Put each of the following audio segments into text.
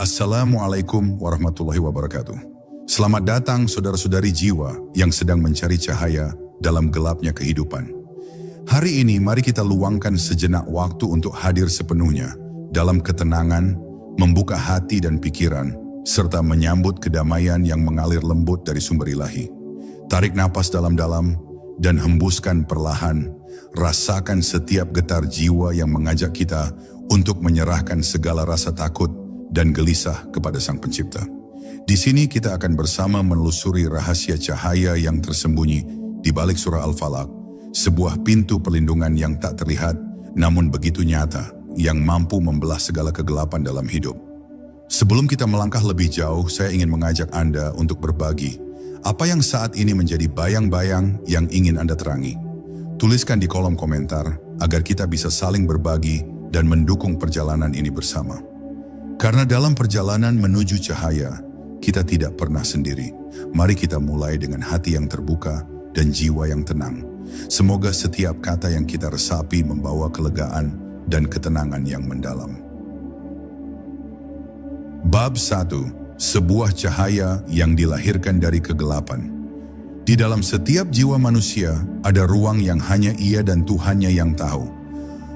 Assalamualaikum warahmatullahi wabarakatuh. Selamat datang saudara-saudari jiwa yang sedang mencari cahaya dalam gelapnya kehidupan. Hari ini mari kita luangkan sejenak waktu untuk hadir sepenuhnya dalam ketenangan, membuka hati dan pikiran, serta menyambut kedamaian yang mengalir lembut dari sumber ilahi. Tarik napas dalam-dalam dan hembuskan perlahan. Rasakan setiap getar jiwa yang mengajak kita untuk menyerahkan segala rasa takut dan gelisah kepada Sang Pencipta. Di sini kita akan bersama menelusuri rahasia cahaya yang tersembunyi di balik surah Al-Falaq, sebuah pintu perlindungan yang tak terlihat namun begitu nyata, yang mampu membelah segala kegelapan dalam hidup. Sebelum kita melangkah lebih jauh, saya ingin mengajak Anda untuk berbagi apa yang saat ini menjadi bayang-bayang yang ingin Anda terangi. Tuliskan di kolom komentar agar kita bisa saling berbagi dan mendukung perjalanan ini bersama. Karena dalam perjalanan menuju cahaya, kita tidak pernah sendiri. Mari kita mulai dengan hati yang terbuka dan jiwa yang tenang. Semoga setiap kata yang kita resapi membawa kelegaan dan ketenangan yang mendalam. Bab 1. Sebuah cahaya yang dilahirkan dari kegelapan. Di dalam setiap jiwa manusia ada ruang yang hanya ia dan Tuhannya yang tahu.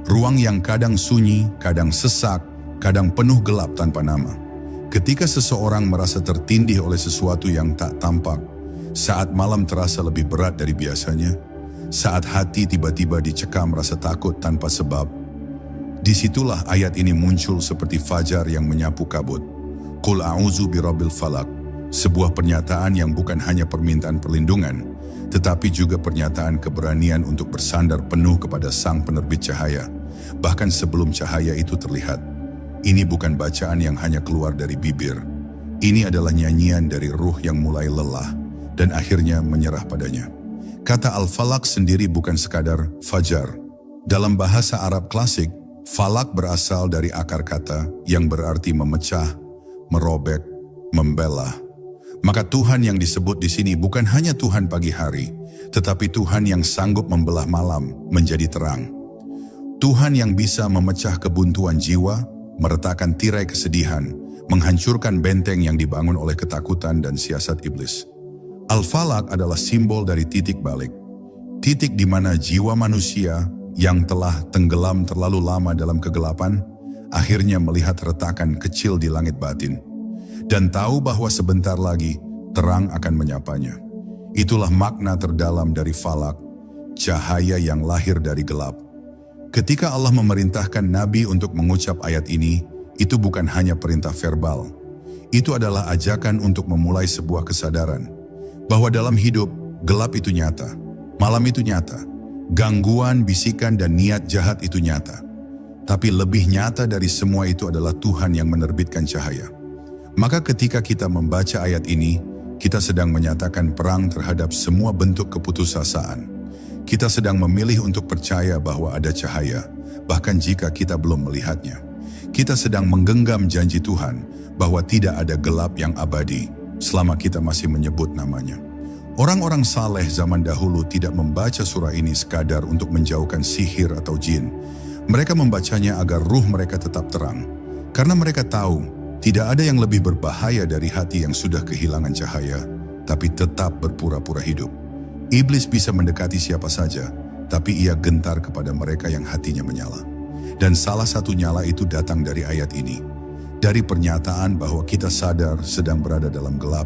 Ruang yang kadang sunyi, kadang sesak, kadang penuh gelap tanpa nama. Ketika seseorang merasa tertindih oleh sesuatu yang tak tampak, saat malam terasa lebih berat dari biasanya, saat hati tiba-tiba dicekam rasa takut tanpa sebab, disitulah ayat ini muncul seperti fajar yang menyapu kabut. Qul a'udzu birabbil falaq, sebuah pernyataan yang bukan hanya permintaan perlindungan, tetapi juga pernyataan keberanian untuk bersandar penuh kepada Sang Penerbit Cahaya, bahkan sebelum cahaya itu terlihat. Ini bukan bacaan yang hanya keluar dari bibir. Ini adalah nyanyian dari ruh yang mulai lelah dan akhirnya menyerah padanya. Kata Al-Falaq sendiri bukan sekadar fajar. Dalam bahasa Arab klasik, falak berasal dari akar kata yang berarti memecah, merobek, membelah. Maka Tuhan yang disebut di sini bukan hanya Tuhan pagi hari, tetapi Tuhan yang sanggup membelah malam menjadi terang. Tuhan yang bisa memecah kebuntuan jiwa, meretakkan tirai kesedihan, menghancurkan benteng yang dibangun oleh ketakutan dan siasat iblis. Al-Falaq adalah simbol dari titik balik. Titik di mana jiwa manusia yang telah tenggelam terlalu lama dalam kegelapan, akhirnya melihat retakan kecil di langit batin, dan tahu bahwa sebentar lagi terang akan menyapanya. Itulah makna terdalam dari Falaq, cahaya yang lahir dari gelap. Ketika Allah memerintahkan Nabi untuk mengucap ayat ini, itu bukan hanya perintah verbal. Itu adalah ajakan untuk memulai sebuah kesadaran bahwa dalam hidup, gelap itu nyata, malam itu nyata, gangguan, bisikan, dan niat jahat itu nyata. Tapi lebih nyata dari semua itu adalah Tuhan yang menerbitkan cahaya. Maka ketika kita membaca ayat ini, kita sedang menyatakan perang terhadap semua bentuk keputusasaan. Kita sedang memilih untuk percaya bahwa ada cahaya, bahkan jika kita belum melihatnya. Kita sedang menggenggam janji Tuhan bahwa tidak ada gelap yang abadi selama kita masih menyebut namanya. Orang-orang saleh zaman dahulu tidak membaca surah ini sekadar untuk menjauhkan sihir atau jin. Mereka membacanya agar ruh mereka tetap terang. Karena mereka tahu tidak ada yang lebih berbahaya dari hati yang sudah kehilangan cahaya, tapi tetap berpura-pura hidup. Iblis bisa mendekati siapa saja, tapi ia gentar kepada mereka yang hatinya menyala. Dan salah satu nyala itu datang dari ayat ini. Dari pernyataan bahwa kita sadar sedang berada dalam gelap,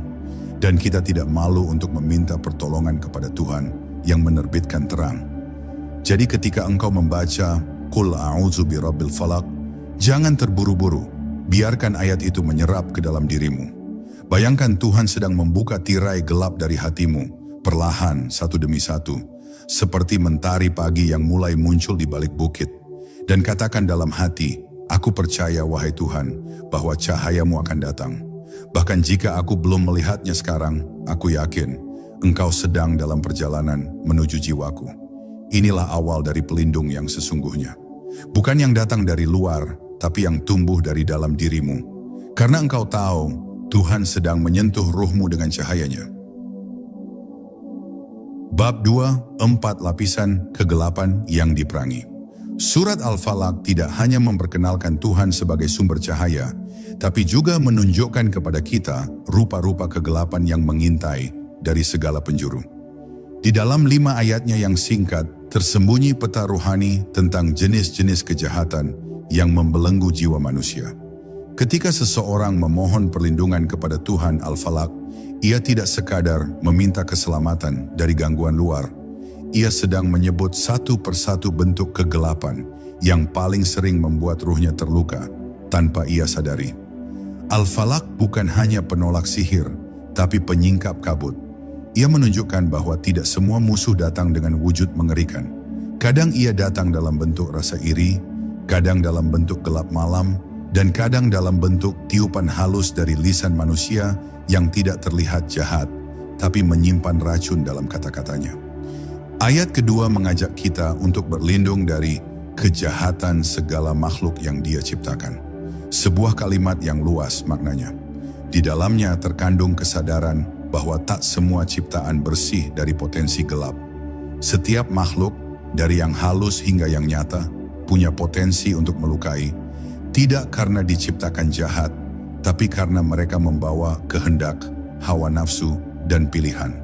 dan kita tidak malu untuk meminta pertolongan kepada Tuhan yang menerbitkan terang. Jadi ketika engkau membaca, Qul a'udzu birabbil falaq, jangan terburu-buru, biarkan ayat itu menyerap ke dalam dirimu. Bayangkan Tuhan sedang membuka tirai gelap dari hatimu, perlahan satu demi satu, seperti mentari pagi yang mulai muncul di balik bukit. Dan katakan dalam hati, aku percaya wahai Tuhan, bahwa cahayamu akan datang. Bahkan jika aku belum melihatnya sekarang, aku yakin engkau sedang dalam perjalanan menuju jiwaku. Inilah awal dari pelindung yang sesungguhnya. Bukan yang datang dari luar, tapi yang tumbuh dari dalam dirimu. Karena engkau tahu, Tuhan sedang menyentuh ruhmu dengan cahayanya. Bab 2, 4 lapisan kegelapan yang diperangi. Surat Al-Falaq tidak hanya memperkenalkan Tuhan sebagai sumber cahaya, tapi juga menunjukkan kepada kita rupa-rupa kegelapan yang mengintai dari segala penjuru. Di dalam 5 ayatnya yang singkat, tersembunyi peta rohani tentang jenis-jenis kejahatan yang membelenggu jiwa manusia. Ketika seseorang memohon perlindungan kepada Tuhan Al-Falaq, ia tidak sekadar meminta keselamatan dari gangguan luar. Ia sedang menyebut satu persatu bentuk kegelapan yang paling sering membuat ruhnya terluka tanpa ia sadari. Al-Falaq bukan hanya penolak sihir, tapi penyingkap kabut. Ia menunjukkan bahwa tidak semua musuh datang dengan wujud mengerikan. Kadang ia datang dalam bentuk rasa iri, kadang dalam bentuk gelap malam, dan kadang dalam bentuk tiupan halus dari lisan manusia yang tidak terlihat jahat, tapi menyimpan racun dalam kata-katanya. Ayat kedua mengajak kita untuk berlindung dari kejahatan segala makhluk yang Dia ciptakan. Sebuah kalimat yang luas maknanya. Di dalamnya terkandung kesadaran bahwa tak semua ciptaan bersih dari potensi gelap. Setiap makhluk, dari yang halus hingga yang nyata, punya potensi untuk melukai, tidak karena diciptakan jahat, tapi karena mereka membawa kehendak, hawa nafsu, dan pilihan.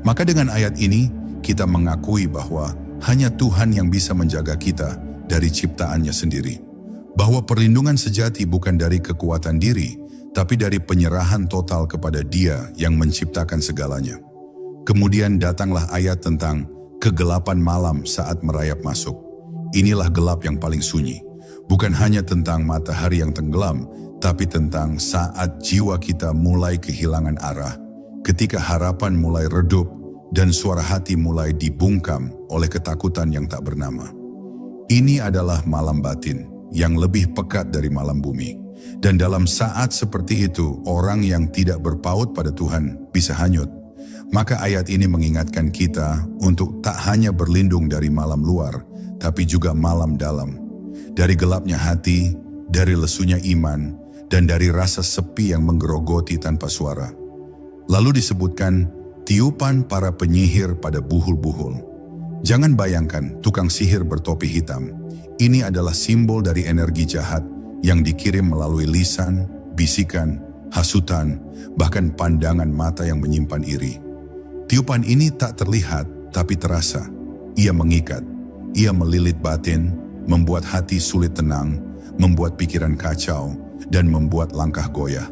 Maka dengan ayat ini, kita mengakui bahwa hanya Tuhan yang bisa menjaga kita dari ciptaannya sendiri. Bahwa perlindungan sejati bukan dari kekuatan diri, tapi dari penyerahan total kepada Dia yang menciptakan segalanya. Kemudian datanglah ayat tentang kegelapan malam saat merayap masuk. Inilah gelap yang paling sunyi. Bukan hanya tentang matahari yang tenggelam, tapi tentang saat jiwa kita mulai kehilangan arah, ketika harapan mulai redup, dan suara hati mulai dibungkam oleh ketakutan yang tak bernama. Ini adalah malam batin yang lebih pekat dari malam bumi. Dan dalam saat seperti itu, orang yang tidak berpaut pada Tuhan bisa hanyut. Maka ayat ini mengingatkan kita untuk tak hanya berlindung dari malam luar, tapi juga malam dalam. Dari gelapnya hati, dari lesunya iman, dan dari rasa sepi yang menggerogoti tanpa suara. Lalu disebutkan, tiupan para penyihir pada buhul-buhul. Jangan bayangkan tukang sihir bertopi hitam. Ini adalah simbol dari energi jahat yang dikirim melalui lisan, bisikan, hasutan, bahkan pandangan mata yang menyimpan iri. Tiupan ini tak terlihat, tapi terasa. Ia mengikat, ia melilit batin, membuat hati sulit tenang, membuat pikiran kacau, dan membuat langkah goyah.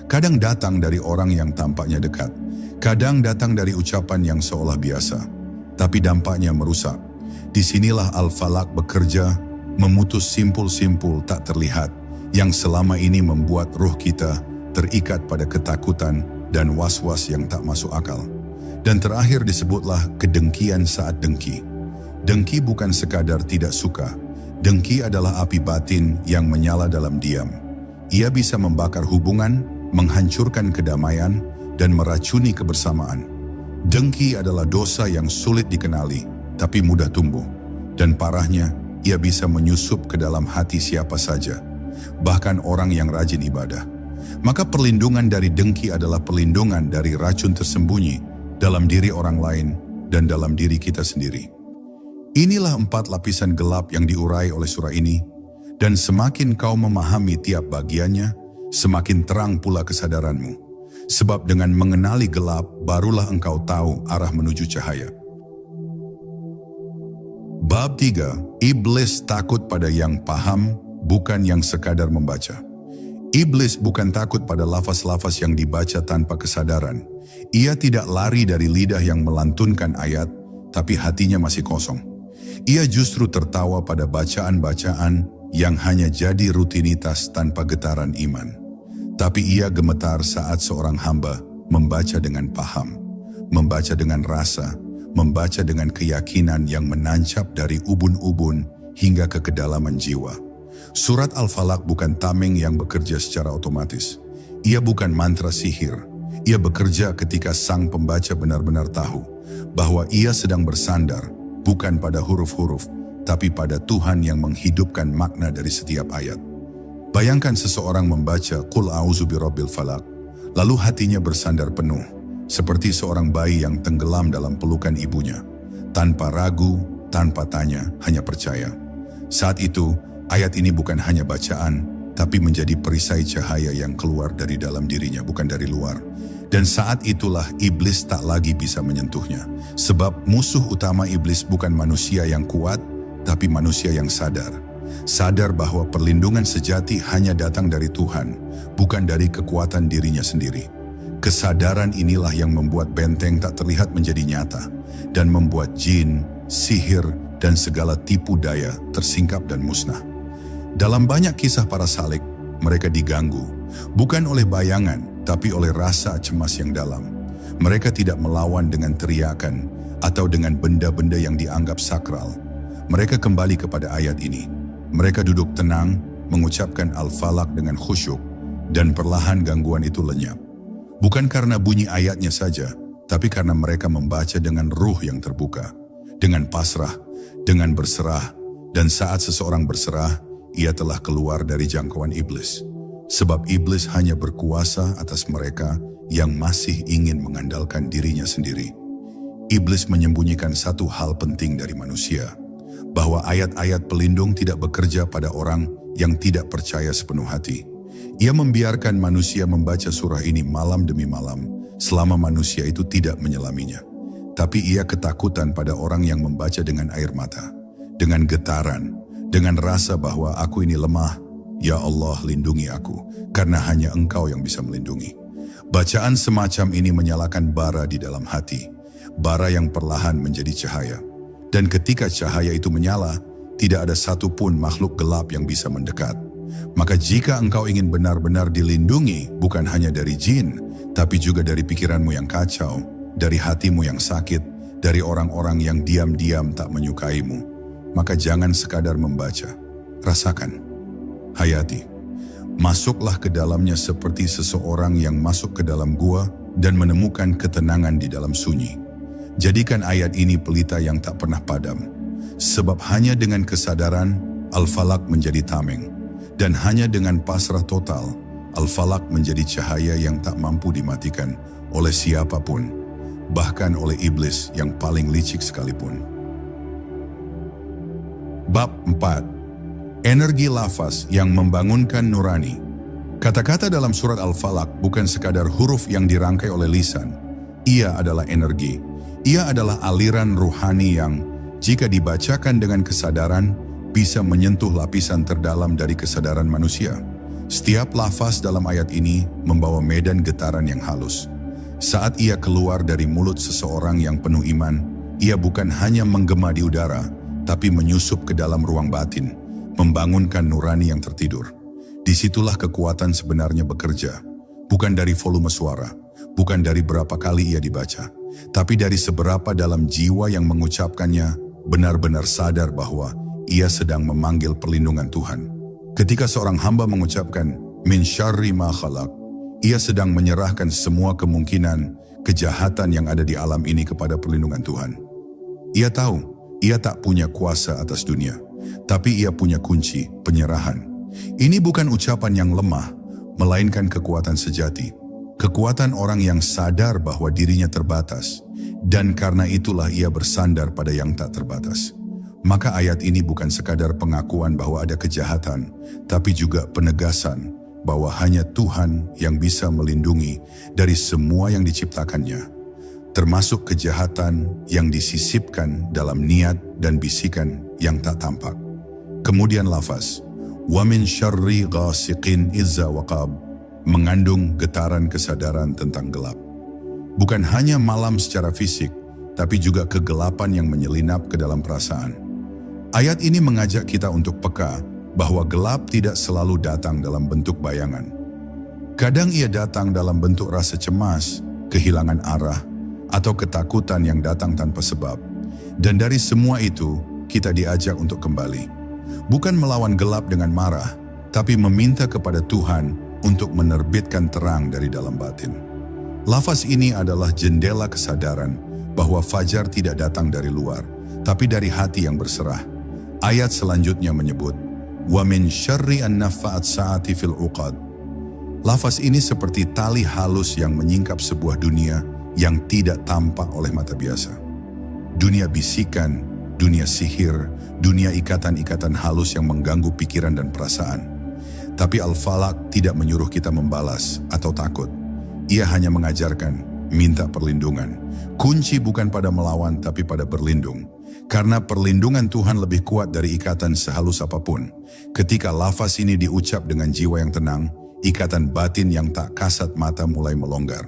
Kadang datang dari orang yang tampaknya dekat, kadang datang dari ucapan yang seolah biasa, tapi dampaknya merusak. Disinilah Al-Falaq bekerja, memutus simpul-simpul tak terlihat yang selama ini membuat ruh kita terikat pada ketakutan dan was-was yang tak masuk akal. Dan terakhir disebutlah kedengkian saat dengki. Dengki bukan sekadar tidak suka. Dengki adalah api batin yang menyala dalam diam. Ia bisa membakar hubungan, menghancurkan kedamaian, dan meracuni kebersamaan. Dengki adalah dosa yang sulit dikenali, tapi mudah tumbuh. Dan parahnya, ia bisa menyusup ke dalam hati siapa saja, bahkan orang yang rajin ibadah. Maka perlindungan dari dengki adalah perlindungan dari racun tersembunyi dalam diri orang lain dan dalam diri kita sendiri. Inilah 4 lapisan gelap yang diurai oleh surah ini, dan semakin kau memahami tiap bagiannya, semakin terang pula kesadaranmu. Sebab dengan mengenali gelap, barulah engkau tahu arah menuju cahaya. Bab 3, Iblis takut pada yang paham, bukan yang sekadar membaca. Iblis bukan takut pada lafaz-lafaz yang dibaca tanpa kesadaran. Ia tidak lari dari lidah yang melantunkan ayat, tapi hatinya masih kosong. Ia justru tertawa pada bacaan-bacaan yang hanya jadi rutinitas tanpa getaran iman. Tapi ia gemetar saat seorang hamba membaca dengan paham, membaca dengan rasa, membaca dengan keyakinan yang menancap dari ubun-ubun hingga ke kedalaman jiwa. Surat Al-Falaq bukan tameng yang bekerja secara otomatis. Ia bukan mantra sihir. Ia bekerja ketika sang pembaca benar-benar tahu bahwa ia sedang bersandar bukan pada huruf-huruf, tapi pada Tuhan yang menghidupkan makna dari setiap ayat. Bayangkan seseorang membaca Qul a'udzu birabbil falaq, lalu hatinya bersandar penuh, seperti seorang bayi yang tenggelam dalam pelukan ibunya, tanpa ragu, tanpa tanya, hanya percaya. Saat itu, ayat ini bukan hanya bacaan, tapi menjadi perisai cahaya yang keluar dari dalam dirinya, bukan dari luar. Dan saat itulah iblis tak lagi bisa menyentuhnya. Sebab musuh utama iblis bukan manusia yang kuat, tapi manusia yang sadar. Sadar bahwa perlindungan sejati hanya datang dari Tuhan, bukan dari kekuatan dirinya sendiri. Kesadaran inilah yang membuat benteng tak terlihat menjadi nyata, dan membuat jin, sihir, dan segala tipu daya tersingkap dan musnah. Dalam banyak kisah para salik, mereka diganggu, bukan oleh bayangan, tapi oleh rasa cemas yang dalam. Mereka tidak melawan dengan teriakan atau dengan benda-benda yang dianggap sakral. Mereka kembali kepada ayat ini. Mereka duduk tenang, mengucapkan Al-Falaq dengan khusyuk, dan perlahan gangguan itu lenyap. Bukan karena bunyi ayatnya saja, tapi karena mereka membaca dengan ruh yang terbuka, dengan pasrah, dengan berserah, dan saat seseorang berserah, ia telah keluar dari jangkauan iblis. Sebab iblis hanya berkuasa atas mereka yang masih ingin mengandalkan dirinya sendiri. Iblis menyembunyikan satu hal penting dari manusia, bahwa ayat-ayat pelindung tidak bekerja pada orang yang tidak percaya sepenuh hati. Ia membiarkan manusia membaca surah ini malam demi malam, selama manusia itu tidak menyelaminya. Tapi ia ketakutan pada orang yang membaca dengan air mata, dengan getaran, dengan rasa bahwa aku ini lemah. Ya Allah, lindungi aku, karena hanya Engkau yang bisa melindungi. Bacaan semacam ini menyalakan bara di dalam hati, bara yang perlahan menjadi cahaya. Dan ketika cahaya itu menyala, tidak ada satupun makhluk gelap yang bisa mendekat. Maka jika engkau ingin benar-benar dilindungi, bukan hanya dari jin, tapi juga dari pikiranmu yang kacau, dari hatimu yang sakit, dari orang-orang yang diam-diam tak menyukaimu, maka jangan sekadar membaca, rasakan. Hayati, masuklah ke dalamnya seperti seseorang yang masuk ke dalam gua dan menemukan ketenangan di dalam sunyi. Jadikan ayat ini pelita yang tak pernah padam, sebab hanya dengan kesadaran Al-Falaq menjadi tameng, dan hanya dengan pasrah total Al-Falaq menjadi cahaya yang tak mampu dimatikan oleh siapapun, bahkan oleh iblis yang paling licik sekalipun. Bab 4. Energi lafaz yang membangunkan nurani. Kata-kata dalam surat Al-Falaq bukan sekadar huruf yang dirangkai oleh lisan. Ia adalah energi. Ia adalah aliran ruhani yang, jika dibacakan dengan kesadaran, bisa menyentuh lapisan terdalam dari kesadaran manusia. Setiap lafaz dalam ayat ini membawa medan getaran yang halus. Saat ia keluar dari mulut seseorang yang penuh iman, ia bukan hanya menggema di udara, tapi menyusup ke dalam ruang batin, membangunkan nurani yang tertidur. Disitulah kekuatan sebenarnya bekerja, bukan dari volume suara, bukan dari berapa kali ia dibaca, tapi dari seberapa dalam jiwa yang mengucapkannya benar-benar sadar bahwa ia sedang memanggil perlindungan Tuhan. Ketika seorang hamba mengucapkan min syarri ma khalaq, ia sedang menyerahkan semua kemungkinan kejahatan yang ada di alam ini kepada perlindungan Tuhan. Ia tahu ia tak punya kuasa atas dunia, tapi ia punya kunci penyerahan. Ini bukan ucapan yang lemah, melainkan kekuatan sejati. Kekuatan orang yang sadar bahwa dirinya terbatas, dan karena itulah ia bersandar pada yang tak terbatas. Maka ayat ini bukan sekadar pengakuan bahwa ada kejahatan, tapi juga penegasan bahwa hanya Tuhan yang bisa melindungi dari semua yang diciptakannya, termasuk kejahatan yang disisipkan dalam niat dan bisikan yang tak tampak. Kemudian lafaz, wa min syarri ghasiqin idza waqab, mengandung getaran kesadaran tentang gelap. Bukan hanya malam secara fisik, tapi juga kegelapan yang menyelinap ke dalam perasaan. Ayat ini mengajak kita untuk peka bahwa gelap tidak selalu datang dalam bentuk bayangan. Kadang ia datang dalam bentuk rasa cemas, kehilangan arah, atau ketakutan yang datang tanpa sebab. Dan dari semua itu, kita diajak untuk kembali. Bukan melawan gelap dengan marah, tapi meminta kepada Tuhan untuk menerbitkan terang dari dalam batin. Lafaz ini adalah jendela kesadaran bahwa fajar tidak datang dari luar, tapi dari hati yang berserah. Ayat selanjutnya menyebut, wa min syarri an-naffa'at sa'ati fil uqad. Lafaz ini seperti tali halus yang menyingkap sebuah dunia yang tidak tampak oleh mata biasa. Dunia bisikan, dunia sihir, dunia ikatan-ikatan halus yang mengganggu pikiran dan perasaan. Tapi Al-Falaq tidak menyuruh kita membalas atau takut. Ia hanya mengajarkan, minta perlindungan. Kunci bukan pada melawan tapi pada berlindung. Karena perlindungan Tuhan lebih kuat dari ikatan sehalus apapun. Ketika lafaz ini diucap dengan jiwa yang tenang, ikatan batin yang tak kasat mata mulai melonggar.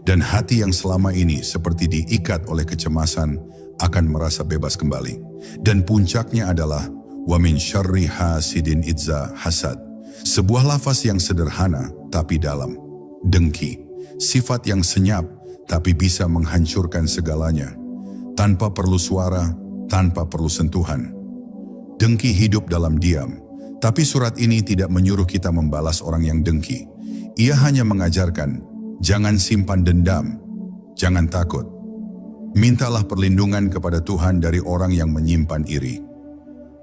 Dan hati yang selama ini seperti diikat oleh kecemasan akan merasa bebas kembali. Dan puncaknya adalah wa min syarri hasidin idza hasad. Sebuah lafaz yang sederhana tapi dalam. Dengki, sifat yang senyap tapi bisa menghancurkan segalanya. Tanpa perlu suara, tanpa perlu sentuhan. Dengki hidup dalam diam. Tapi surat ini tidak menyuruh kita membalas orang yang dengki. Ia hanya mengajarkan, jangan simpan dendam, jangan takut. Mintalah perlindungan kepada Tuhan dari orang yang menyimpan iri.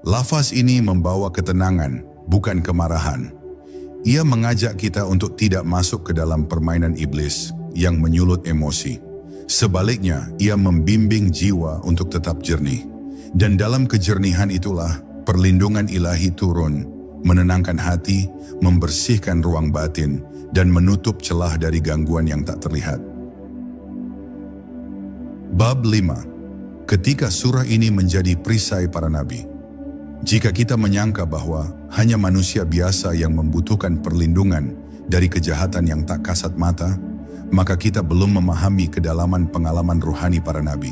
Lafaz ini membawa ketenangan, bukan kemarahan. Ia mengajak kita untuk tidak masuk ke dalam permainan iblis yang menyulut emosi. Sebaliknya, ia membimbing jiwa untuk tetap jernih. Dan dalam kejernihan itulah perlindungan ilahi turun, menenangkan hati, membersihkan ruang batin, dan menutup celah dari gangguan yang tak terlihat. Bab 5. Ketika surah ini menjadi perisai para nabi. Jika kita menyangka bahwa hanya manusia biasa yang membutuhkan perlindungan dari kejahatan yang tak kasat mata, maka kita belum memahami kedalaman pengalaman ruhani para nabi.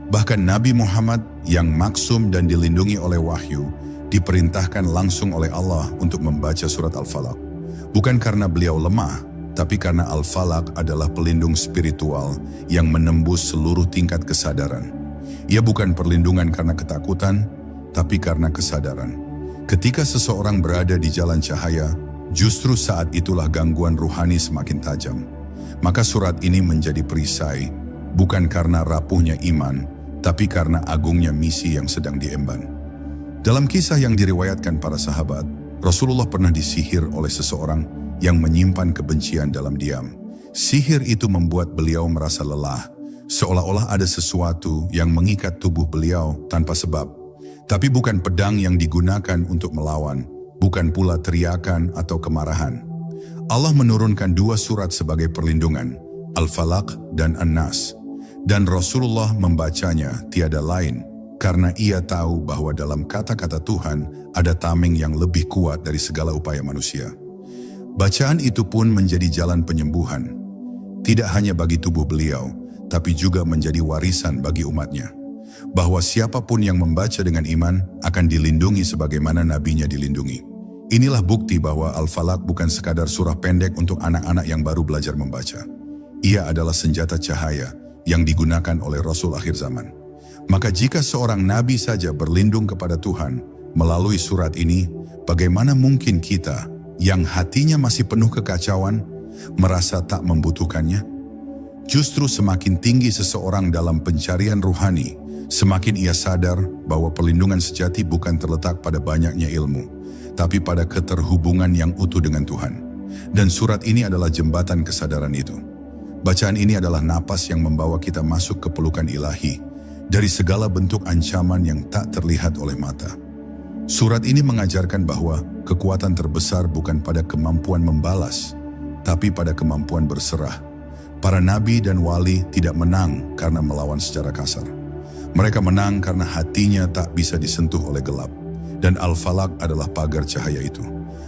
Bahkan Nabi Muhammad yang maksum dan dilindungi oleh wahyu, diperintahkan langsung oleh Allah untuk membaca surat Al-Falaq. Bukan karena beliau lemah, tapi karena Al-Falaq adalah pelindung spiritual yang menembus seluruh tingkat kesadaran. Ia bukan perlindungan karena ketakutan, tapi karena kesadaran. Ketika seseorang berada di jalan cahaya, justru saat itulah gangguan ruhani semakin tajam. Maka surat ini menjadi perisai, bukan karena rapuhnya iman, tapi karena agungnya misi yang sedang diemban. Dalam kisah yang diriwayatkan para sahabat, Rasulullah pernah disihir oleh seseorang yang menyimpan kebencian dalam diam. Sihir itu membuat beliau merasa lelah, seolah-olah ada sesuatu yang mengikat tubuh beliau tanpa sebab. Tapi bukan pedang yang digunakan untuk melawan, bukan pula teriakan atau kemarahan. Allah menurunkan 2 surat sebagai perlindungan, Al-Falaq dan An-Nas. Dan Rasulullah membacanya tiada lain, karena ia tahu bahwa dalam kata-kata Tuhan ada tameng yang lebih kuat dari segala upaya manusia. Bacaan itu pun menjadi jalan penyembuhan, tidak hanya bagi tubuh beliau, tapi juga menjadi warisan bagi umatnya. Bahwa siapapun yang membaca dengan iman akan dilindungi sebagaimana nabinya dilindungi. Inilah bukti bahwa Al-Falaq bukan sekadar surah pendek untuk anak-anak yang baru belajar membaca. Ia adalah senjata cahaya yang digunakan oleh Rasul akhir zaman. Maka jika seorang nabi saja berlindung kepada Tuhan melalui surat ini, bagaimana mungkin kita yang hatinya masih penuh kekacauan merasa tak membutuhkannya? Justru semakin tinggi seseorang dalam pencarian ruhani, semakin ia sadar bahwa perlindungan sejati bukan terletak pada banyaknya ilmu, tapi pada keterhubungan yang utuh dengan Tuhan. Dan surat ini adalah jembatan kesadaran itu. Bacaan ini adalah napas yang membawa kita masuk ke pelukan ilahi dari segala bentuk ancaman yang tak terlihat oleh mata. Surat ini mengajarkan bahwa kekuatan terbesar bukan pada kemampuan membalas, tapi pada kemampuan berserah. Para nabi dan wali tidak menang karena melawan secara kasar. Mereka menang karena hatinya tak bisa disentuh oleh gelap. Dan Al-Falaq adalah pagar cahaya itu.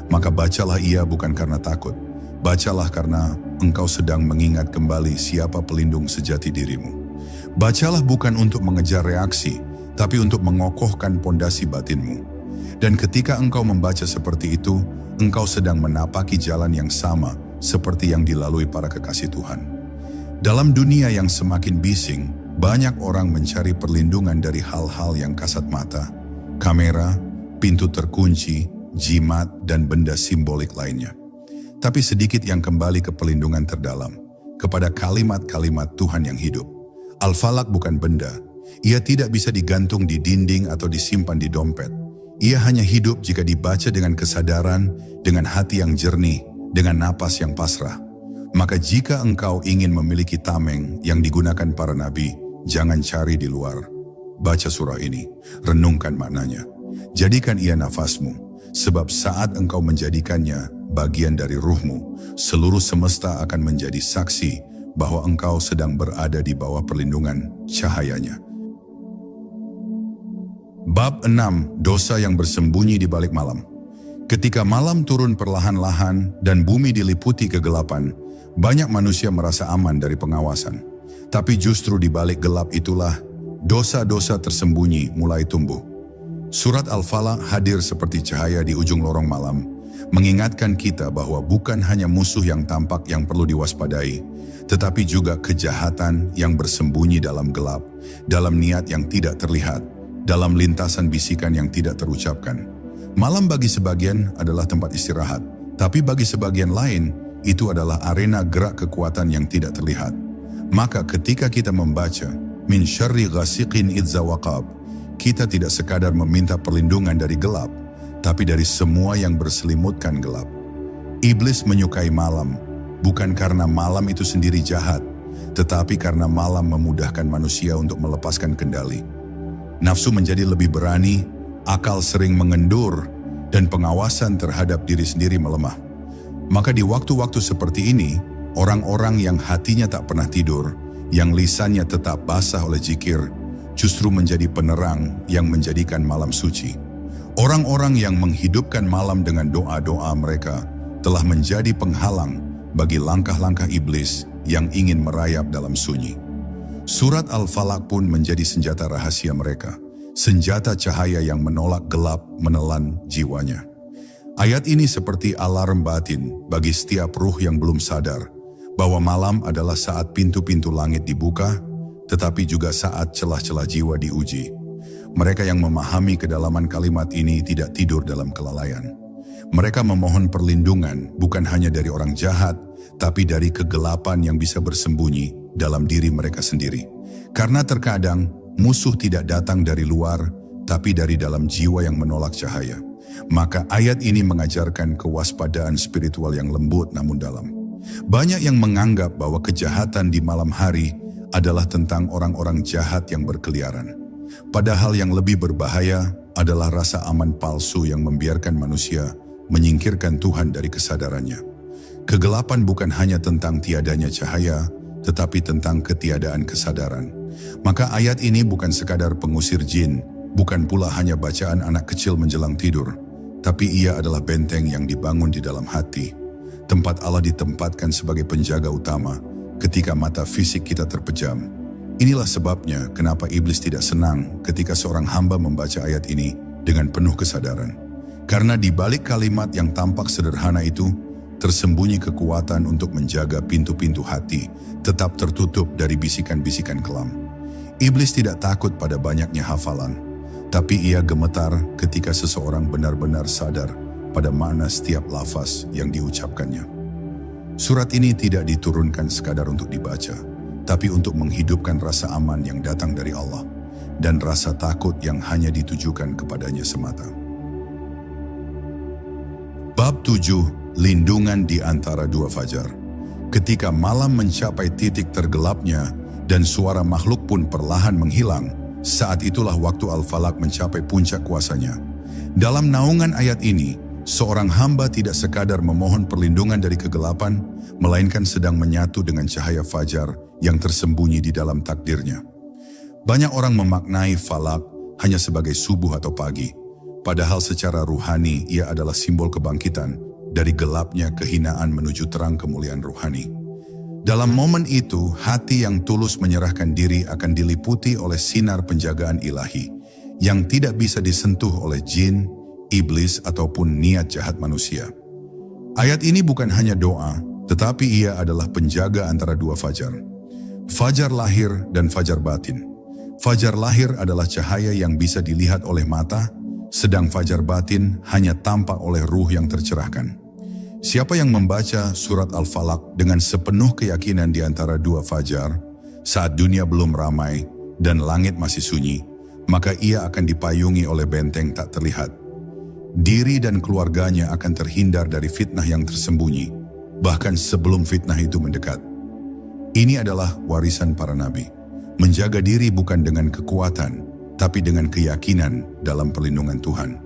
Maka bacalah ia bukan karena takut. Bacalah karena engkau sedang mengingat kembali siapa pelindung sejati dirimu. Bacalah bukan untuk mengejar reaksi, tapi untuk mengokohkan pondasi batinmu. Dan ketika engkau membaca seperti itu, engkau sedang menapaki jalan yang sama seperti yang dilalui para kekasih Tuhan. Dalam dunia yang semakin bising, banyak orang mencari perlindungan dari hal-hal yang kasat mata, kamera, pintu terkunci, jimat, dan benda simbolik lainnya. Tapi sedikit yang kembali ke perlindungan terdalam, kepada kalimat-kalimat Tuhan yang hidup. Al-Falaq bukan benda. Ia tidak bisa digantung di dinding atau disimpan di dompet. Ia hanya hidup jika dibaca dengan kesadaran, dengan hati yang jernih, dengan napas yang pasrah. Maka jika engkau ingin memiliki tameng yang digunakan para nabi, jangan cari di luar. baca surah ini, renungkan maknanya. Jadikan ia nafasmu, sebab saat engkau menjadikannya bagian dari ruhmu, seluruh semesta akan menjadi saksi bahwa engkau sedang berada di bawah perlindungan cahayanya. Bab 6. Dosa yang bersembunyi di balik malam. Ketika malam turun perlahan-lahan dan bumi diliputi kegelapan, banyak manusia merasa aman dari pengawasan. Tapi justru di balik gelap itulah dosa-dosa tersembunyi mulai tumbuh. Surat Al-Falaq hadir seperti cahaya di ujung lorong malam, mengingatkan kita bahwa bukan hanya musuh yang tampak yang perlu diwaspadai, tetapi juga kejahatan yang bersembunyi dalam gelap, dalam niat yang tidak terlihat, dalam lintasan bisikan yang tidak terucapkan. Malam bagi sebagian adalah tempat istirahat, tapi bagi sebagian lain, itu adalah arena gerak kekuatan yang tidak terlihat. Maka ketika kita membaca, Min syarri ghasiqin idza waqab, kita tidak sekadar meminta perlindungan dari gelap, tapi dari semua yang berselimutkan gelap. Iblis menyukai malam, bukan karena malam itu sendiri jahat, tetapi karena malam memudahkan manusia untuk melepaskan kendali. Nafsu menjadi lebih berani, akal sering mengendur, dan pengawasan terhadap diri sendiri melemah. Maka di waktu-waktu seperti ini, orang-orang yang hatinya tak pernah tidur, yang lisannya tetap basah oleh zikir, justru menjadi penerang yang menjadikan malam suci. Orang-orang yang menghidupkan malam dengan doa-doa mereka telah menjadi penghalang bagi langkah-langkah iblis yang ingin merayap dalam sunyi. Surat Al-Falaq pun menjadi senjata rahasia mereka, senjata cahaya yang menolak gelap menelan jiwanya. Ayat ini seperti alarm batin bagi setiap ruh yang belum sadar bahwa malam adalah saat pintu-pintu langit dibuka, tetapi juga saat celah-celah jiwa diuji. Mereka yang memahami kedalaman kalimat ini tidak tidur dalam kelalaian. Mereka memohon perlindungan bukan hanya dari orang jahat, tapi dari kegelapan yang bisa bersembunyi dalam diri mereka sendiri. Karena terkadang musuh tidak datang dari luar, tapi dari dalam jiwa yang menolak cahaya. Maka ayat ini mengajarkan kewaspadaan spiritual yang lembut namun dalam. Banyak yang menganggap bahwa kejahatan di malam hari adalah tentang orang-orang jahat yang berkeliaran. Padahal yang lebih berbahaya adalah rasa aman palsu yang membiarkan manusia menyingkirkan Tuhan dari kesadarannya. Kegelapan bukan hanya tentang tiadanya cahaya, tetapi tentang ketiadaan kesadaran. Maka ayat ini bukan sekadar pengusir jin, bukan pula hanya bacaan anak kecil menjelang tidur, tapi ia adalah benteng yang dibangun di dalam hati, tempat Allah ditempatkan sebagai penjaga utama ketika mata fisik kita terpejam. Inilah sebabnya kenapa iblis tidak senang ketika seorang hamba membaca ayat ini dengan penuh kesadaran. Karena di balik kalimat yang tampak sederhana itu, tersembunyi kekuatan untuk menjaga pintu-pintu hati tetap tertutup dari bisikan-bisikan kelam. Iblis tidak takut pada banyaknya hafalan, tapi ia gemetar ketika seseorang benar-benar sadar pada makna setiap lafaz yang diucapkannya. Surat ini tidak diturunkan sekadar untuk dibaca, tapi untuk menghidupkan rasa aman yang datang dari Allah dan rasa takut yang hanya ditujukan kepadanya semata. Bab 7. Lindungan di antara dua fajar. Ketika malam mencapai titik tergelapnya dan suara makhluk pun perlahan menghilang, saat itulah waktu Al-Falaq mencapai puncak kuasanya. Dalam naungan ayat ini, seorang hamba tidak sekadar memohon perlindungan dari kegelapan, melainkan sedang menyatu dengan cahaya fajar yang tersembunyi di dalam takdirnya. Banyak orang memaknai falak hanya sebagai subuh atau pagi, padahal secara ruhani ia adalah simbol kebangkitan dari gelapnya kehinaan menuju terang kemuliaan ruhani. Dalam momen itu, hati yang tulus menyerahkan diri akan diliputi oleh sinar penjagaan ilahi yang tidak bisa disentuh oleh jin, iblis ataupun niat jahat manusia. Ayat ini bukan hanya doa, tetapi ia adalah penjaga antara dua fajar. Fajar lahir dan fajar batin. Fajar lahir adalah cahaya yang bisa dilihat oleh mata, sedang fajar batin hanya tampak oleh ruh yang tercerahkan. Siapa yang membaca surat Al-Falaq dengan sepenuh keyakinan di antara dua fajar, saat dunia belum ramai dan langit masih sunyi, maka ia akan dipayungi oleh benteng tak terlihat. Diri dan keluarganya akan terhindar dari fitnah yang tersembunyi, bahkan sebelum fitnah itu mendekat. Ini adalah warisan para nabi. Menjaga diri bukan dengan kekuatan, tapi dengan keyakinan dalam perlindungan Tuhan.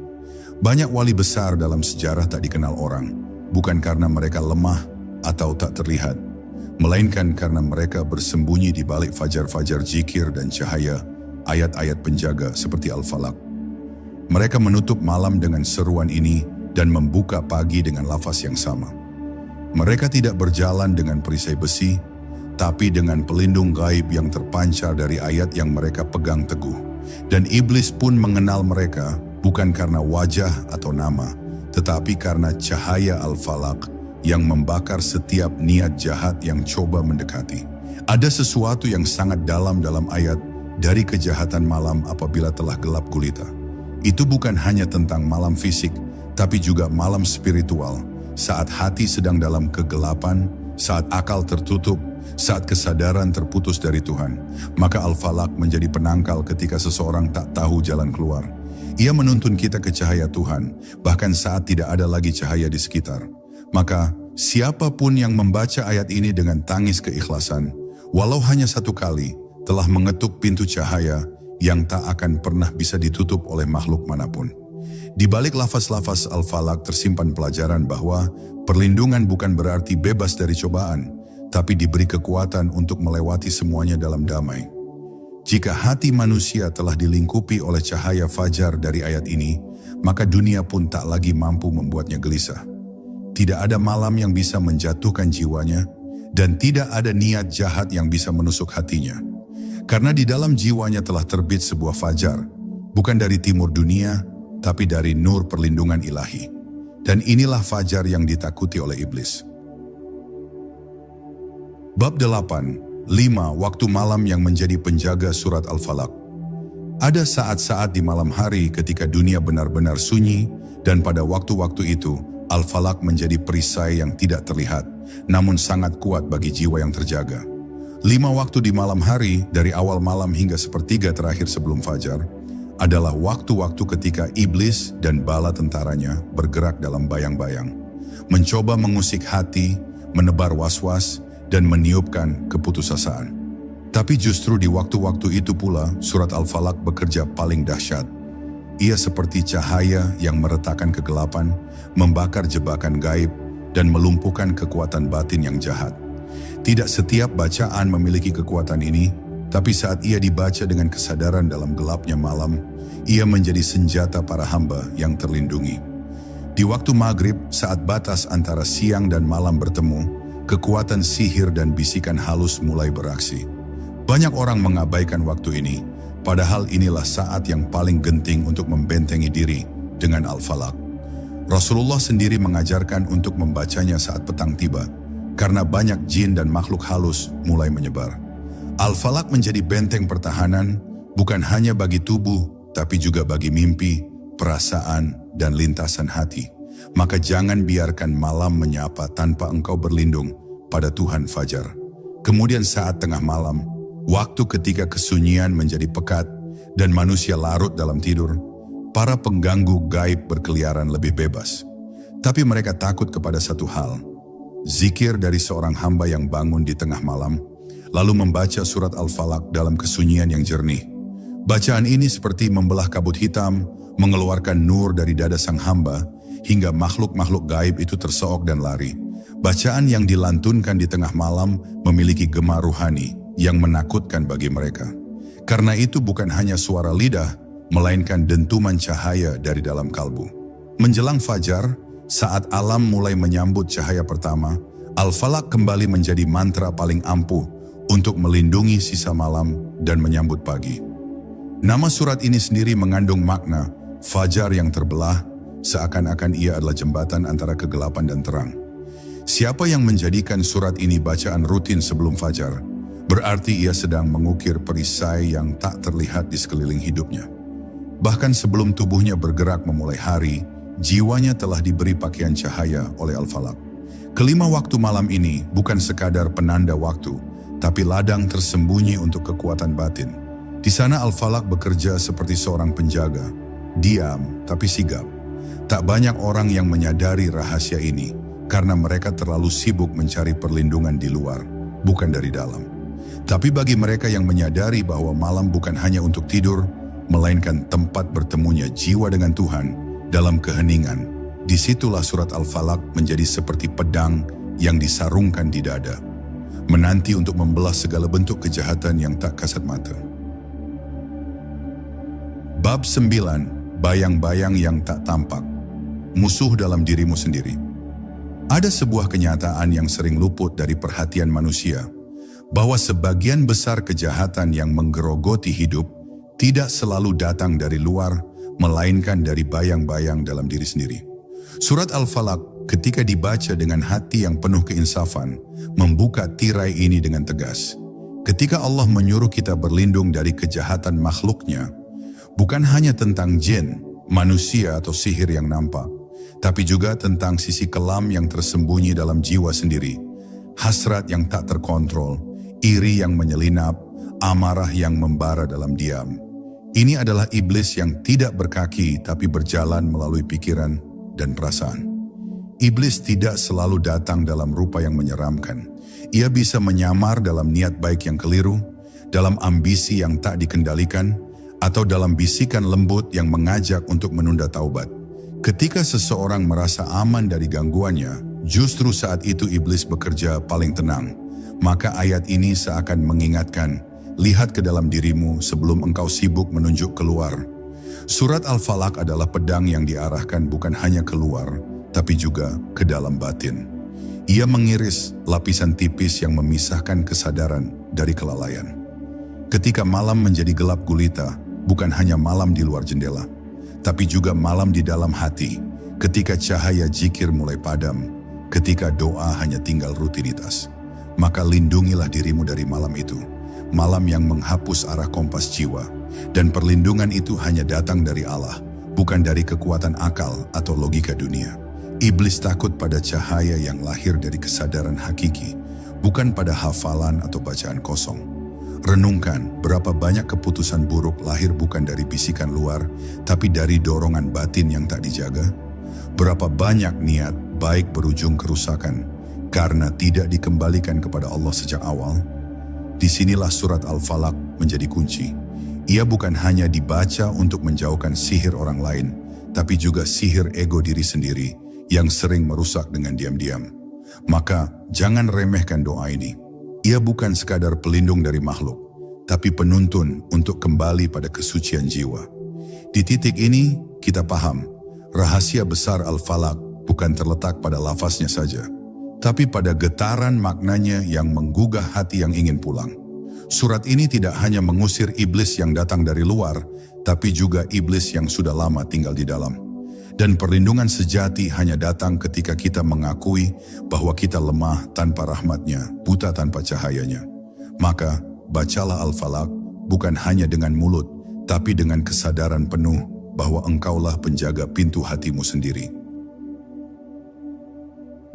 Banyak wali besar dalam sejarah tak dikenal orang, bukan karena mereka lemah atau tak terlihat, melainkan karena mereka bersembunyi di balik fajar-fajar zikir dan cahaya ayat-ayat penjaga seperti Al-Falaq. Mereka menutup malam dengan seruan ini dan membuka pagi dengan lafaz yang sama. Mereka tidak berjalan dengan perisai besi, tapi dengan pelindung gaib yang terpancar dari ayat yang mereka pegang teguh. Dan iblis pun mengenal mereka bukan karena wajah atau nama, tetapi karena cahaya Al-Falaq yang membakar setiap niat jahat yang coba mendekati. Ada sesuatu yang sangat dalam ayat dari kejahatan malam apabila telah gelap gulita. Itu bukan hanya tentang malam fisik, tapi juga malam spiritual, saat hati sedang dalam kegelapan, saat akal tertutup, saat kesadaran terputus dari Tuhan. Maka Al-Falaq menjadi penangkal ketika seseorang tak tahu jalan keluar. Ia menuntun kita ke cahaya Tuhan, bahkan saat tidak ada lagi cahaya di sekitar. Maka siapapun yang membaca ayat ini dengan tangis keikhlasan, walau hanya satu kali, telah mengetuk pintu cahaya yang tak akan pernah bisa ditutup oleh makhluk manapun. Di balik lafaz-lafaz Al-Falaq tersimpan pelajaran bahwa perlindungan bukan berarti bebas dari cobaan, tapi diberi kekuatan untuk melewati semuanya dalam damai. Jika hati manusia telah dilingkupi oleh cahaya fajar dari ayat ini, maka dunia pun tak lagi mampu membuatnya gelisah. Tidak ada malam yang bisa menjatuhkan jiwanya, dan tidak ada niat jahat yang bisa menusuk hatinya. Karena di dalam jiwanya telah terbit sebuah fajar, bukan dari timur dunia, tapi dari nur perlindungan ilahi. Dan inilah fajar yang ditakuti oleh iblis. Bab 8, 5 waktu malam yang menjadi penjaga surat Al-Falaq. Ada saat-saat di malam hari ketika dunia benar-benar sunyi, dan pada waktu-waktu itu, Al-Falaq menjadi perisai yang tidak terlihat, namun sangat kuat bagi jiwa yang terjaga. 5 waktu di malam hari, dari awal malam hingga sepertiga terakhir sebelum fajar, adalah waktu-waktu ketika iblis dan bala tentaranya bergerak dalam bayang-bayang, mencoba mengusik hati, menebar was-was, dan meniupkan keputusasaan. Tapi justru di waktu-waktu itu pula, surat Al-Falaq bekerja paling dahsyat. Ia seperti cahaya yang meretakkan kegelapan, membakar jebakan gaib, dan melumpuhkan kekuatan batin yang jahat. Tidak setiap bacaan memiliki kekuatan ini, tapi saat ia dibaca dengan kesadaran dalam gelapnya malam, ia menjadi senjata para hamba yang terlindungi. Di waktu maghrib, saat batas antara siang dan malam bertemu, kekuatan sihir dan bisikan halus mulai beraksi. Banyak orang mengabaikan waktu ini, padahal inilah saat yang paling genting untuk membentengi diri dengan Al-Falaq. Rasulullah sendiri mengajarkan untuk membacanya saat petang tiba, karena banyak jin dan makhluk halus mulai menyebar. Al-Falaq menjadi benteng pertahanan, bukan hanya bagi tubuh, tapi juga bagi mimpi, perasaan, dan lintasan hati. Maka jangan biarkan malam menyapa tanpa engkau berlindung pada Tuhan Fajar. Kemudian saat tengah malam, waktu ketika kesunyian menjadi pekat dan manusia larut dalam tidur, para pengganggu gaib berkeliaran lebih bebas. Tapi mereka takut kepada satu hal, zikir dari seorang hamba yang bangun di tengah malam, lalu membaca surat Al-Falaq dalam kesunyian yang jernih. Bacaan ini seperti membelah kabut hitam, mengeluarkan nur dari dada sang hamba, hingga makhluk-makhluk gaib itu terseok dan lari. Bacaan yang dilantunkan di tengah malam memiliki gema ruhani yang menakutkan bagi mereka. Karena itu bukan hanya suara lidah, melainkan dentuman cahaya dari dalam kalbu. Menjelang fajar, saat alam mulai menyambut cahaya pertama, Al-Falaq kembali menjadi mantra paling ampuh untuk melindungi sisa malam dan menyambut pagi. Nama surat ini sendiri mengandung makna fajar yang terbelah, seakan-akan ia adalah jembatan antara kegelapan dan terang. Siapa yang menjadikan surat ini bacaan rutin sebelum fajar, berarti ia sedang mengukir perisai yang tak terlihat di sekeliling hidupnya. Bahkan sebelum tubuhnya bergerak memulai hari, jiwanya telah diberi pakaian cahaya oleh Al-Falaq. Kelima waktu malam ini bukan sekadar penanda waktu, tapi ladang tersembunyi untuk kekuatan batin. Di sana Al-Falaq bekerja seperti seorang penjaga, diam tapi sigap. Tak banyak orang yang menyadari rahasia ini, karena mereka terlalu sibuk mencari perlindungan di luar, bukan dari dalam. Tapi bagi mereka yang menyadari bahwa malam bukan hanya untuk tidur, melainkan tempat bertemunya jiwa dengan Tuhan dalam keheningan. Disitulah surat Al-Falaq menjadi seperti pedang yang disarungkan di dada, menanti untuk membelah segala bentuk kejahatan yang tak kasat mata. Bab 9, bayang-bayang yang tak tampak. Musuh dalam dirimu sendiri. Ada sebuah kenyataan yang sering luput dari perhatian manusia, bahwa sebagian besar kejahatan yang menggerogoti hidup tidak selalu datang dari luar, melainkan dari bayang-bayang dalam diri sendiri. Surat Al-Falaq ketika dibaca dengan hati yang penuh keinsafan, membuka tirai ini dengan tegas. Ketika Allah menyuruh kita berlindung dari kejahatan makhluknya, bukan hanya tentang jin, manusia atau sihir yang nampak, tapi juga tentang sisi kelam yang tersembunyi dalam jiwa sendiri, hasrat yang tak terkontrol, iri yang menyelinap, amarah yang membara dalam diam. Ini adalah iblis yang tidak berkaki tapi berjalan melalui pikiran dan perasaan. Iblis tidak selalu datang dalam rupa yang menyeramkan. Ia bisa menyamar dalam niat baik yang keliru, dalam ambisi yang tak dikendalikan, atau dalam bisikan lembut yang mengajak untuk menunda taubat. Ketika seseorang merasa aman dari gangguannya, justru saat itu iblis bekerja paling tenang. Maka ayat ini seakan mengingatkan, lihat ke dalam dirimu sebelum engkau sibuk menunjuk keluar. Surat Al-Falaq adalah pedang yang diarahkan bukan hanya keluar, tapi juga ke dalam batin. Ia mengiris lapisan tipis yang memisahkan kesadaran dari kelalaian. Ketika malam menjadi gelap gulita, bukan hanya malam di luar jendela, tapi juga malam di dalam hati, ketika cahaya zikir mulai padam, ketika doa hanya tinggal rutinitas. Maka lindungilah dirimu dari malam itu, malam yang menghapus arah kompas jiwa, dan perlindungan itu hanya datang dari Allah, bukan dari kekuatan akal atau logika dunia. Iblis takut pada cahaya yang lahir dari kesadaran hakiki, bukan pada hafalan atau bacaan kosong. Renungkan berapa banyak keputusan buruk lahir bukan dari bisikan luar, tapi dari dorongan batin yang tak dijaga. Berapa banyak niat baik berujung kerusakan, karena tidak dikembalikan kepada Allah sejak awal. Disinilah surat Al-Falaq menjadi kunci. Ia bukan hanya dibaca untuk menjauhkan sihir orang lain, tapi juga sihir ego diri sendiri yang sering merusak dengan diam-diam. Maka jangan remehkan doa ini. Ia bukan sekadar pelindung dari makhluk, tapi penuntun untuk kembali pada kesucian jiwa. Di titik ini, kita paham, rahasia besar Al-Falaq bukan terletak pada lafaznya saja, tapi pada getaran maknanya yang menggugah hati yang ingin pulang. Surat ini tidak hanya mengusir iblis yang datang dari luar, tapi juga iblis yang sudah lama tinggal di dalam. Dan perlindungan sejati hanya datang ketika kita mengakui bahwa kita lemah tanpa rahmatnya, buta tanpa cahayanya. Maka, bacalah Al-Falaq bukan hanya dengan mulut, tapi dengan kesadaran penuh bahwa engkaulah penjaga pintu hatimu sendiri.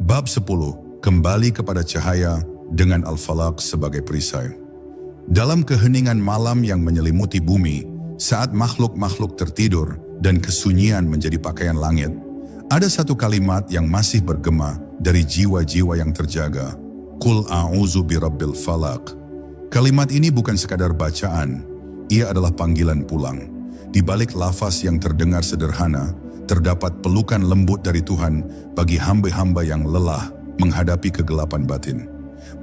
Bab 10, kembali kepada cahaya dengan Al-Falaq sebagai perisai. Dalam keheningan malam yang menyelimuti bumi, saat makhluk-makhluk tertidur dan kesunyian menjadi pakaian langit, ada satu kalimat yang masih bergema dari jiwa-jiwa yang terjaga. Qul a'udzu birabbil falaq. Kalimat ini bukan sekadar bacaan, ia adalah panggilan pulang. Di balik lafaz yang terdengar sederhana, terdapat pelukan lembut dari Tuhan bagi hamba-hamba yang lelah menghadapi kegelapan batin.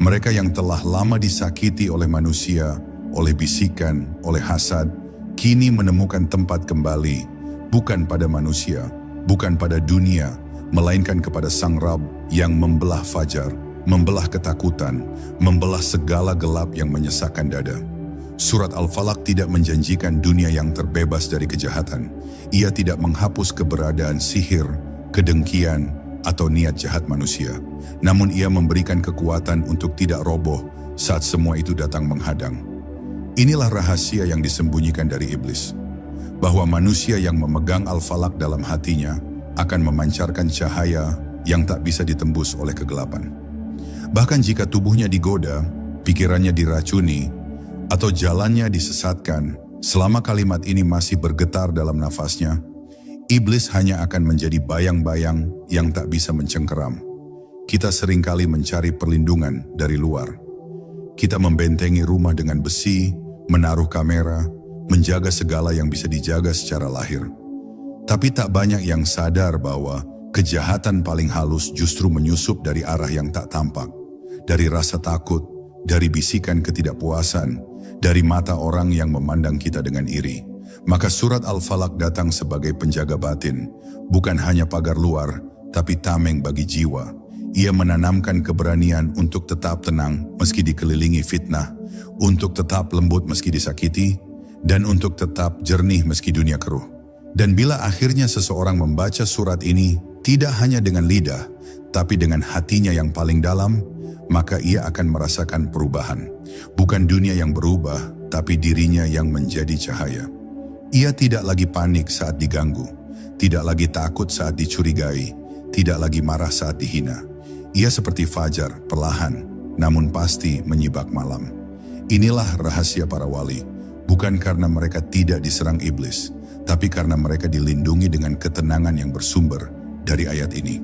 Mereka yang telah lama disakiti oleh manusia, oleh bisikan, oleh hasad, kini menemukan tempat kembali, bukan pada manusia, bukan pada dunia, melainkan kepada Sang Rabb yang membelah fajar, membelah ketakutan, membelah segala gelap yang menyesakkan dada. Surat Al-Falaq tidak menjanjikan dunia yang terbebas dari kejahatan. Ia tidak menghapus keberadaan sihir, kedengkian, atau niat jahat manusia. Namun ia memberikan kekuatan untuk tidak roboh saat semua itu datang menghadang. Inilah rahasia yang disembunyikan dari iblis, bahwa manusia yang memegang Al-Falaq dalam hatinya akan memancarkan cahaya yang tak bisa ditembus oleh kegelapan. Bahkan jika tubuhnya digoda, pikirannya diracuni, atau jalannya disesatkan, selama kalimat ini masih bergetar dalam nafasnya, iblis hanya akan menjadi bayang-bayang yang tak bisa mencengkeram. Kita seringkali mencari perlindungan dari luar. Kita membentengi rumah dengan besi, menaruh kamera, menjaga segala yang bisa dijaga secara lahir. Tapi tak banyak yang sadar bahwa kejahatan paling halus justru menyusup dari arah yang tak tampak, dari rasa takut, dari bisikan ketidakpuasan, dari mata orang yang memandang kita dengan iri. Maka surat Al-Falaq datang sebagai penjaga batin, bukan hanya pagar luar, tapi tameng bagi jiwa. Ia menanamkan keberanian untuk tetap tenang meski dikelilingi fitnah, untuk tetap lembut meski disakiti, dan untuk tetap jernih meski dunia keruh. Dan bila akhirnya seseorang membaca surat ini, tidak hanya dengan lidah, tapi dengan hatinya yang paling dalam, maka ia akan merasakan perubahan. Bukan dunia yang berubah, tapi dirinya yang menjadi cahaya. Ia tidak lagi panik saat diganggu, tidak lagi takut saat dicurigai, tidak lagi marah saat dihina. Ia seperti fajar, perlahan, namun pasti menyibak malam. Inilah rahasia para wali, bukan karena mereka tidak diserang iblis, tapi karena mereka dilindungi dengan ketenangan yang bersumber dari ayat ini.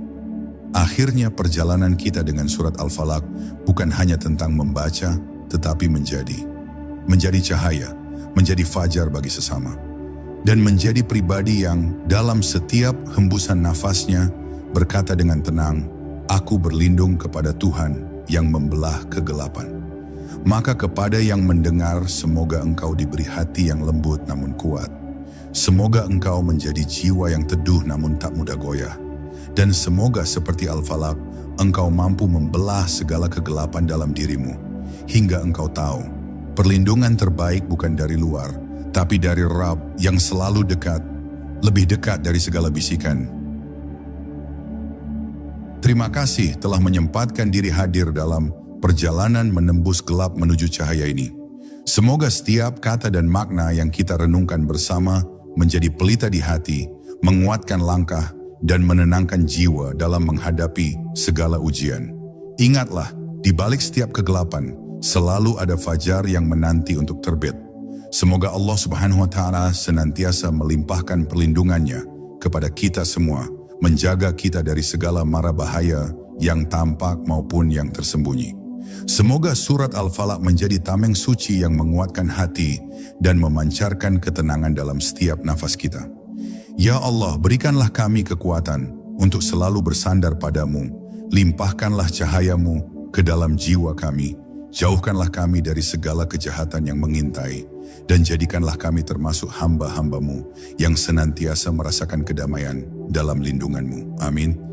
Akhirnya perjalanan kita dengan surat Al-Falaq bukan hanya tentang membaca, tetapi menjadi cahaya, menjadi fajar bagi sesama, dan menjadi pribadi yang dalam setiap hembusan nafasnya berkata dengan tenang, "Aku berlindung kepada Tuhan yang membelah kegelapan." Maka kepada yang mendengar, semoga engkau diberi hati yang lembut namun kuat. Semoga engkau menjadi jiwa yang teduh namun tak mudah goyah. Dan semoga seperti Al-Falaq, engkau mampu membelah segala kegelapan dalam dirimu. Hingga engkau tahu, perlindungan terbaik bukan dari luar, tapi dari Rabb yang selalu dekat, lebih dekat dari segala bisikan. Terima kasih telah menyempatkan diri hadir dalam perjalanan menembus gelap menuju cahaya ini. Semoga setiap kata dan makna yang kita renungkan bersama menjadi pelita di hati, menguatkan langkah, dan menenangkan jiwa dalam menghadapi segala ujian. Ingatlah, di balik setiap kegelapan, selalu ada fajar yang menanti untuk terbit. Semoga Allah Subhanahu wa Ta'ala senantiasa melimpahkan perlindungannya kepada kita semua, menjaga kita dari segala mara bahaya yang tampak maupun yang tersembunyi. Semoga surat Al-Falaq menjadi tameng suci yang menguatkan hati dan memancarkan ketenangan dalam setiap nafas kita. Ya Allah, berikanlah kami kekuatan untuk selalu bersandar padamu. Limpahkanlah cahayamu ke dalam jiwa kami. Jauhkanlah kami dari segala kejahatan yang mengintai. Dan jadikanlah kami termasuk hamba-hambamu yang senantiasa merasakan kedamaian dalam lindunganmu. Amin.